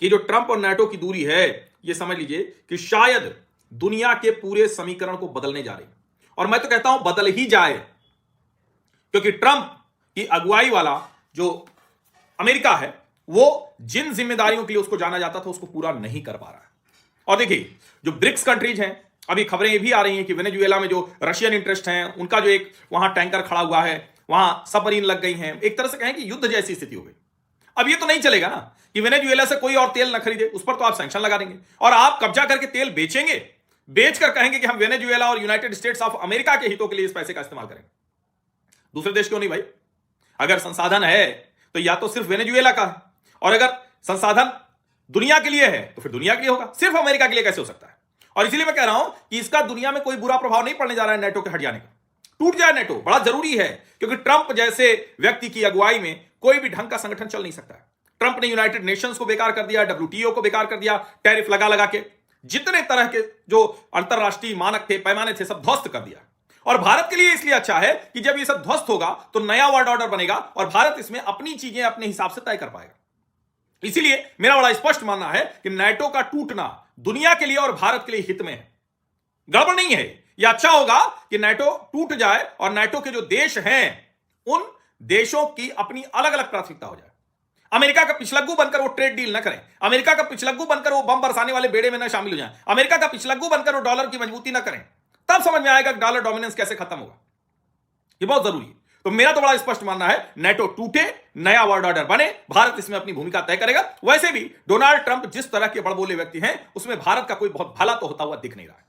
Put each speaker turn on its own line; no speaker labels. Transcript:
कि जो ट्रंप और नाटो की दूरी है, यह समझ लीजिए कि शायद दुनिया के पूरे समीकरण को बदलने जा रही है। और मैं तो कहता हूं बदल ही जाए, क्योंकि ट्रंप की अगुवाई वाला जो अमेरिका है, वो जिन जिम्मेदारियों के लिए उसको जाना जाता था उसको पूरा नहीं कर पा रहा है। और देखिए, जो ब्रिक्स कंट्रीज हैं, अभी खबरें ये भी आ रही हैं कि वेनेजुएला में जो रशियन इंटरेस्ट हैं, उनका जो एक वहां टैंकर खड़ा हुआ है, वहां सबमरीन लग गई हैं, एक तरह से कहें कि युद्ध जैसी स्थिति हो गई। अब ये तो नहीं चलेगा ना कि वेनेजुएला से कोई और तेल न खरीदे, उस पर तो आप सैंक्शन लगा देंगे और आप कब्जा करके तेल बेचेंगे, बेचकर कहेंगे कि हम वेनेजुएला और यूनाइटेड स्टेट्स ऑफ अमेरिका के हितों के लिए इस पैसे का इस्तेमाल करेंगे। दूसरे देश क्यों नहीं भाई? अगर संसाधन है तो या तो सिर्फ वेनेजुएला का है, और अगर संसाधन दुनिया के लिए है तो फिर दुनिया के लिए होगा, सिर्फ अमेरिका के लिए कैसे हो सकता है? और इसीलिए मैं कह रहा हूं कि इसका दुनिया में कोई बुरा प्रभाव नहीं पड़ने जा रहा है नेटो के हट जाने का। टूट जाए नेटो बड़ा जरूरी है, क्योंकि ट्रंप जैसे व्यक्ति की अगुवाई में कोई भी ढंग का संगठन चल नहीं सकता है। ट्रंप ने यूनाइटेड नेशंस को बेकार कर दिया, WTO को बेकार कर दिया, टैरिफ लगा लगा के जितने तरह के जो अंतरराष्ट्रीय मानक थे, पैमाने थे, सब ध्वस्त कर दिया। और भारत के लिए इसलिए अच्छा है कि जब ये सब ध्वस्त होगा तो नया वर्ल्ड ऑर्डर बनेगा और भारत इसमें अपनी चीजें अपने हिसाब से तय कर पाएगा। इसीलिए मेरा बड़ा स्पष्ट मानना है कि नाटो का टूटना दुनिया के लिए और भारत के लिए हित में है, गड़बड़ नहीं है। यह अच्छा होगा कि नाटो टूट जाए और नाटो के जो देश हैं उन देशों की अपनी अलग अलग प्राथमिकता हो जाए। अमेरिका का पिछलग्गू बनकर वो ट्रेड डील न करें, अमेरिका का पिछलग्गू बनकर वो बम बरसाने वाले बेड़े में न शामिल हो जाएं, अमेरिका का पिछलग्गू बनकर वो डॉलर की मजबूती न करें। तब समझ में आएगा कि डॉलर डोमिनेंस कैसे खत्म होगा। ये बहुत जरूरी है। तो मेरा तो बड़ा स्पष्ट मानना है, नाटो टूटे, नया वर्ल्ड ऑर्डर बने, भारत इसमें अपनी भूमिका तय करेगा। वैसे भी डोनाल्ड ट्रंप जिस तरह के बड़बोले व्यक्ति हैं, उसमें भारत का कोई बहुत भला तो होता हुआ दिख नहीं रहा है।